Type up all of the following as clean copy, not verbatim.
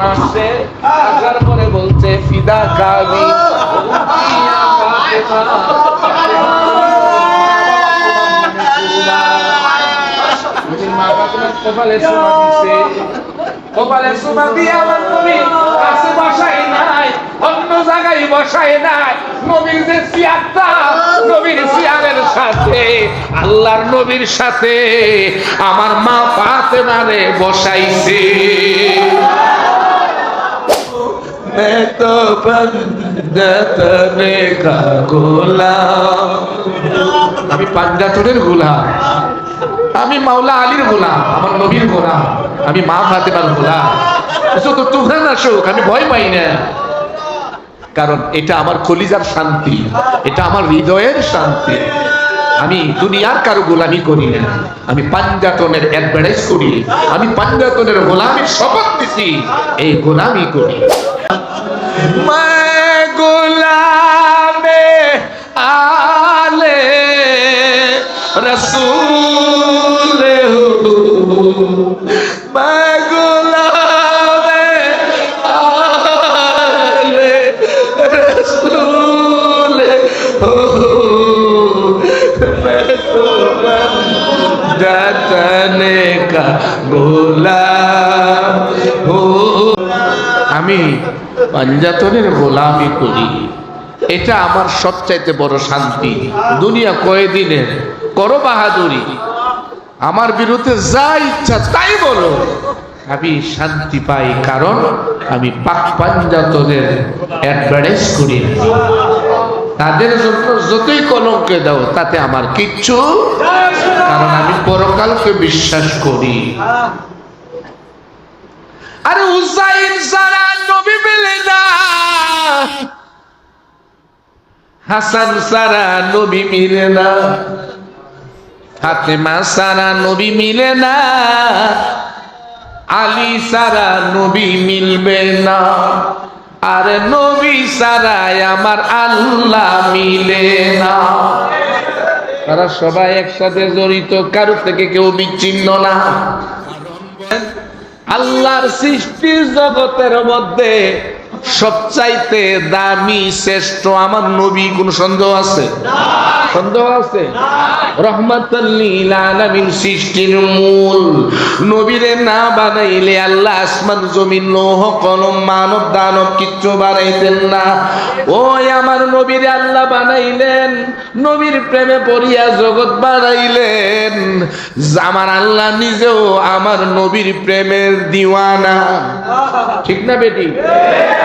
ফাতেমা আসছে, আসার পরে বলছে ফিদা কাবি মা ফাতেমার কপালে চুমা দিছে। কপালে চুমা দিয়ে আমার নবী কাছে বসাই নাই, অন্য জায়গায় বসাই নাই। নবীর যে চেয়ারটা, নবীর চেয়ারের সাথে আল্লাহর নবীর সাথে আমার মা ফাতেমারে বসাইছে। मैं तो पंजातने का গোলাম, আমি পাঞ্জাতনের গোলাম, আমি মাওলা আলীর গোলাম, আমার নবীর গোলাম, আমি মা ফাতেমার গোলাম। যত তুফান আসুক আমি ভয় পাই না, কারণ এটা আমার কলিজার শান্তি, এটা আমার হৃদয়ের শান্তি। আমি দুনিয়ার কারো গোলামি করি না, আমি পাঞ্জাতনের অ্যাডভার্টাইজ করি, আমি পাঞ্জাতনের গোলামির শপথ দিছি, এই গোলামি করি। मैं गुलामे आले रसूल हूँ, मैं गुलामे आले रसूल हूँ, मैं तो पंजातने का गुलाम हूँ। আমি পাঞ্জাতনের গোলামি করি, এটা আমার সবচাইতে বড় শান্তি। দুনিয়া কয়দিনের, করো বাহাদুরি, আমার বিরুদ্ধে যা ইচ্ছা তাই বলো, আমি শান্তি পাই, কারণ আমি পাক পাঞ্জাতনের অ্যাডভার্টাইজ করি। তাদের জন্য যতই কলঙ্কে দাও তাতে আমার কিচ্ছু, কারণ আমি পরকালকে বিশ্বাস করি। আরে হুসাইন সারা নবী মিলে না, হাসান সারা নবী মিলে না, ফাতেমা সারা নবী মিলে না, আলী সারা নবী মিলবে না, আর নবী সারাই আমার আল্লাহ মিলে না। তারা সবাই একসাথে জড়িত, কারো থেকে কেউ বিচ্ছিন্ন না। আল্লাহর সৃষ্টির জগতের মধ্যে সবচাইতে দামি শ্রেষ্ঠ আমার নবী, কোন সন্দেহ আছে? সন্দেহ আছে? রহমাতুল লিল আলামিন সৃষ্টির মূল নবীরে না বানাইলে আল্লাহ আসমান জমিন লৌহ কলম মানব দানব কিচ্ছু বানাইতেন না। ওই আমার নবীরে আল্লাহ বানাইলেন, নবীর প্রেমে পড়িয়া জগৎ বানাইলেন। আমার আল্লাহ নিজেও আমার নবীর প্রেমের দিওয়ানা, ঠিক না বেটি?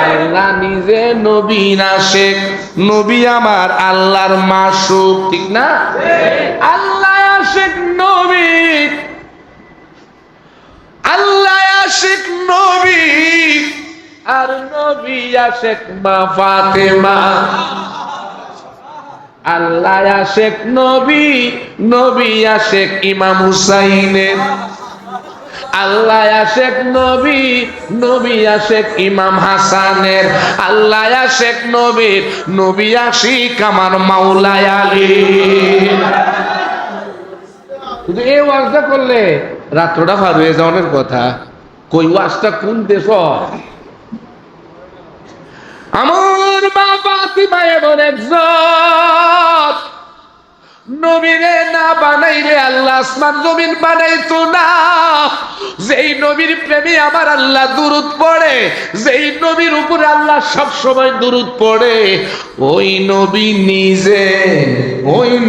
আল্লাহ নিজে নবীর আশিক, নবী আমার আল্লাহর মাসুক, ঠিক না? আল্লাহ আশিক নবী, আল্লাহ আশিক নবী, আর নবী আশিক মা ফাতেমা। আল্লাহ আশিক নবী, নবী আশিক ইমাম হুসাইনের। আল্লাহ আশেক নবী, নবী আশেক ইমাম হাসানের। আল্লাহ আশেক নবীর, নবী আশিক আমার মাওলা আলী। শুধু এই ওয়াজটা করলে রাত্রটা পার হয়ে যাওয়ার কথা। কই ওয়াজটা কোন দেশ? আমার মা ফাতিমা এমন একজন নবীরে না বানাইলে আল্লাহ আসমান জমিন বানাইতো না। যেই নবীর প্রেমে আমার আল্লাহ দুরূদ পড়ে, যেই নবীর উপরে আল্লাহ সব সময় দুরূদ পড়ে, ওই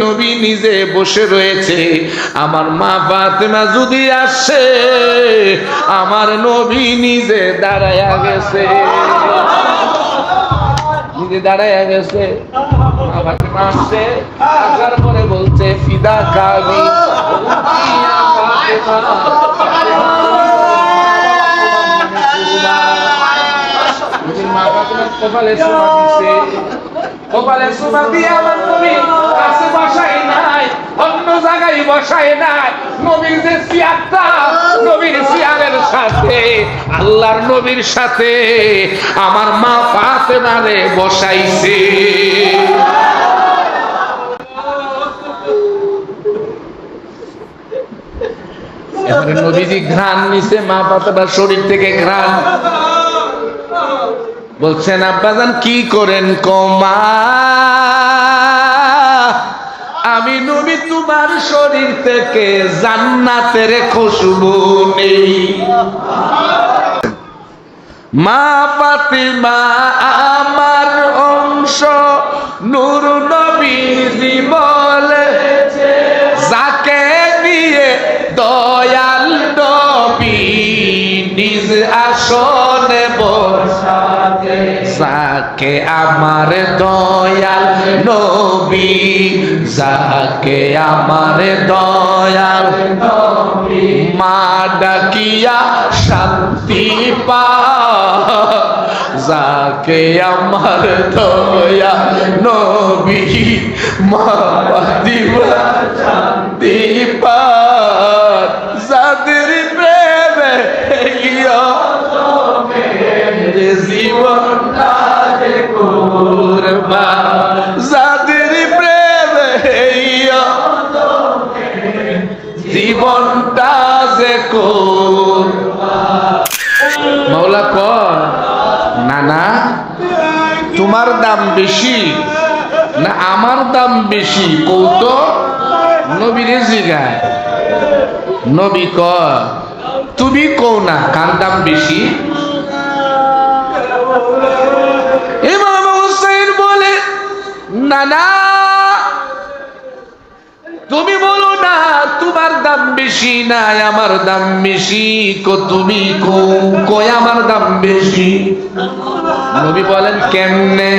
নবী নিজে বসে রয়েছে। আমার মা ফাতেমা যদি আসে, আমার নবী নিজে দাঁড়ায়া গেছে, নিজে দাঁড়ায়া গেছে। আসছে, আসার পরে বলছে ফিদা কাবি কপালে চুমা দিছে। কপালে চুমা দিয়ে আমার নবী কাছে বসাই নাই, অন্য জায়গায় বসাই নাই। নবীর যে চেয়ারটা, নবীর চেয়ারের সাথে আল্লাহর নবীর সাথে আমার মা ফাতেমারে বসাইছে। এবারে নবীজি ঘ্রাণ নিছে, মা ফাতেমার শরীর থেকে ঘ্রাণ। বলছেন আব্বাজান কি করেন কমা, আমি নবী তোমার শরীর থেকে জান্নাতের খুশবু নেই। মা ফাতিমা আমার অংশ, নূর নবীজি বলেছে, যাকে নিয়ে দয়াল নবী নিজ আসনে বসাতে, যাকে আমার দয়াল নবী, যাকে আমার দয়াল নবী মা ডাকিয়া শান্তি পা, যাকে আমার দয়া নবী মা দিবা শান্তি পা, যাদের প্রেমে জীবনটা কুরবান, যাদের প্রেমে জীবনটা যে কুরবান। মাওলা কর না না তোমার দাম বেশি না আমার দাম বেশি, কৌত নবীরে জিগায়। নবী কর তুমি কও না কার দাম বেশি। ইমাম হুসাইন বলে না না তুমি বলো না তোমার দাম বেশি না আমার দাম বেশি, তুমি কই আমার দাম বেশি। নবী বলেন কেমনে,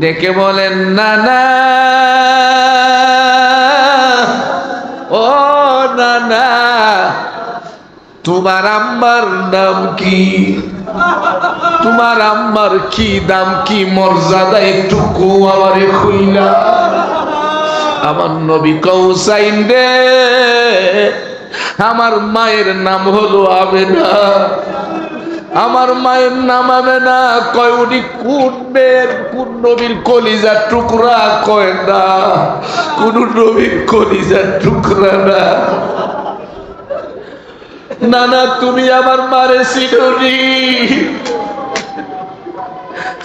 দেখে বলেন না না ও না না তোমার আম্মার নাম কি, তোমার আম্মার কি দাম কি মর্যাদা একটু কো আমারে খুইলা। আমার নবী কৌসাইন রে, আমার মায়ের নাম হলো আমেনা, আমার মায়ের নাম আমেনা। কয় উনি কোন মেয়ের কোন নবীর কলিজার টুকরা, কয় না কোন নবীর কলিজার টুকরা না। না না তুমি আমার মারে চিনুনি,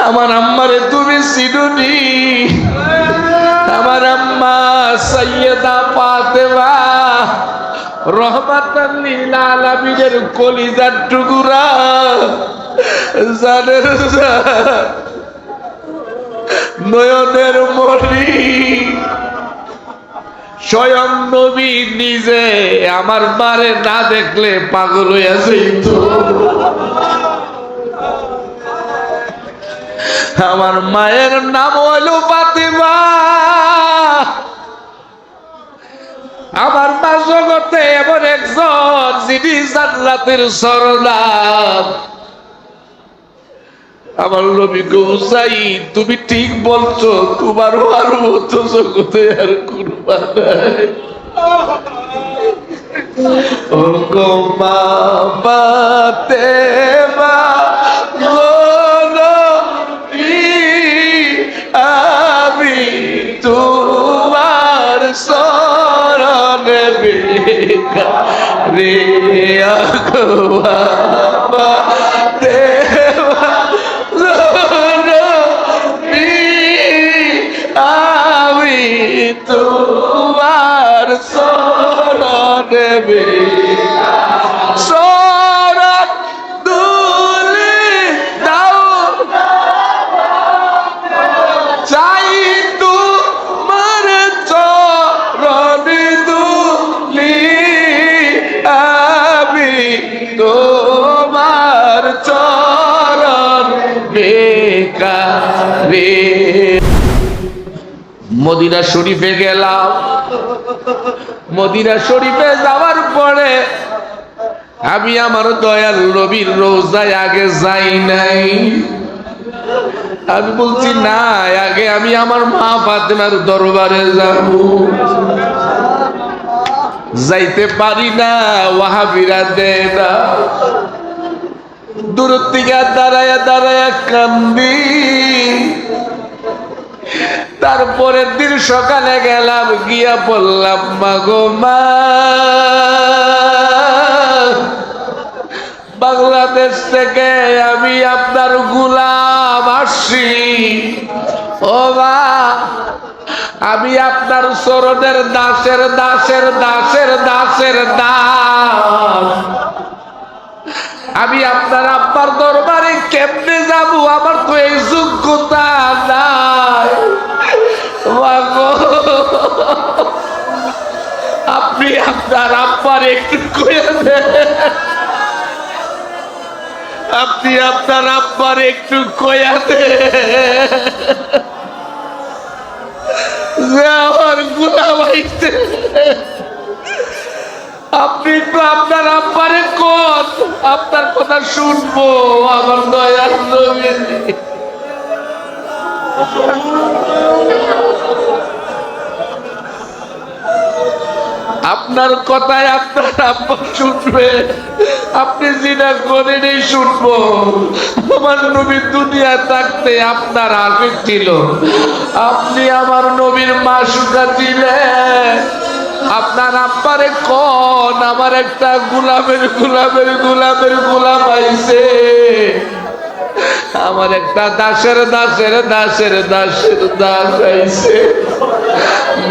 আমার আম্মারে তুমি চিনুনি। আমার আম্মা সাইয়্যেদা ফাতেমা রহমাতাল লিল আলামিনের কলিজার টুকরা, জানের নয়নের মণি, স্বয়ং নবী নিজে আমার মারে না দেখলে পাগল হইয়া যেত। আমার মায়ের নাম হলো ফাতিমা, আমার মা জগতে এমন একজন যিনি জান্নাতের সরদার। আমার নবী গৌসাই তুমি ঠিক বলছো, তোমার আর মতো জগতে আর কুরবান নাই। ও গো মা ফাতেমা আমি তোমার শরণে রে আগোয়া ফাতেমা আমি তোমার শরণে শরণ দুলি দাও, চাই তোমার চরণে দুলি, আমি তোমার চরণ বেকারে। মদিনা শরীফে গেলাম, মদিনা শরীফে যাওয়ার পরে আমি আমার দয়াল নবীর রোজায় আগে যাই নাই। আমি বলছি না আগে আমি আমার মা ফাতেমার দরবারে যাব, যাইতে পারি না, ওয়াহাবিরা দেয় না। দূর থেকে দাঁড়ায়া দাঁড়ায়া কান্দি। তারপরের দিন সকালে গেলাম, গিয়া বললাম মা গো মা, বাংলাদেশ বাংলাদেশ থেকে আমি আপনার গোলাম আসছি। ও মা, আমি আপনার চরণের দাসের দাসের দাসের দাসের দাস। আমি আপনার আব্বার দরবারে কেমনে যাব? আমার তো এই যোগ্যতা নাই। মাগো, আপনি আপনার আব্বার একটু কইয়া দেন, আপনি আপনার আব্বার একটু কইয়া দেন যে আমার গোলাম আইছে। আপনি তো আপনার আব্বারে কোন, আপনার কথা শুনবো। আমার দয়ার নবী, আপনার কথায় আপনার আব্বা শুনবে। আপনি জিনা করেন এই শুনবো। আমার নবী দুনিয়া থাকতে আপনার আশিক ছিল, আপনি আমার নবীর মাসুকা ছিলেন। আপনার আব্বারে কোন আমার একটা গোলামের গোলামের গোলামের গোলাম আইছে, আমার একটা দাসের দাসের দাসের দাসের দাস আইছে।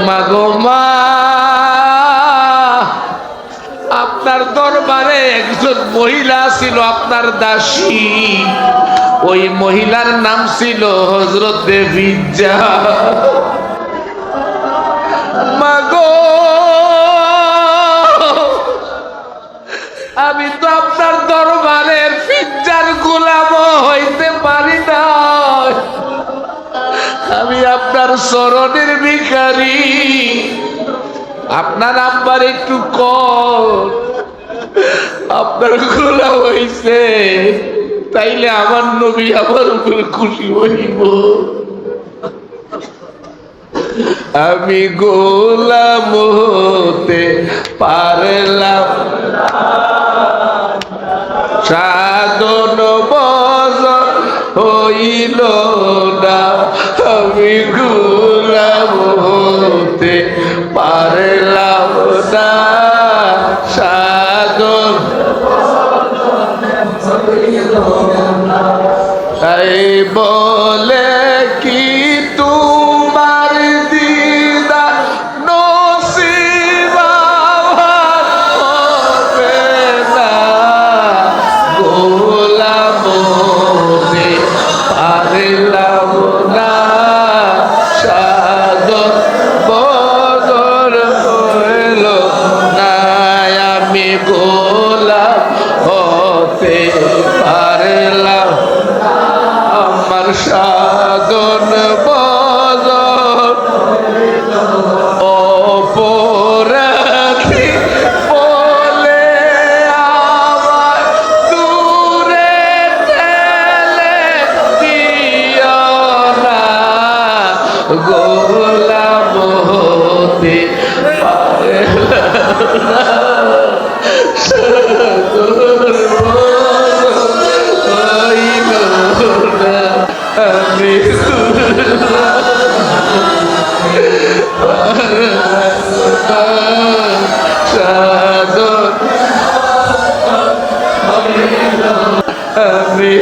মাগো মা, আপনার দরবারে একজন মহিলা ছিল আপনার দাসী। ওই মহিলার নাম ছিল হযরত দেবীজা। মাগো, আমি তো আপনার দরবারের ফিজ্জার গোলাম হইতে পারি না। আমি আপনার চরণের ভিখারি। আপনার আব্বার একটু কর, আপনার গোলাম হইছে, তাইলে আমার নবী আমার উপর খুশি হইব। আমি গোলাম হতে পারলাম, সাধন বজন হইল না। আমি গোলাম হতে পারলাম না, সাধন তাই বলে কি তোমার দিদার নসিব হবে না। গোলাম হতে পারলাম না, সাধন বদর হইল না। আমি গোলাম হতে পারলাম, আমার সাধন বদর অপরাধী বলে আমার দূরে ঠেলে দিও না। গোলাম হতে পারলাম না, সাধন হইল না। আমি সাধন আমি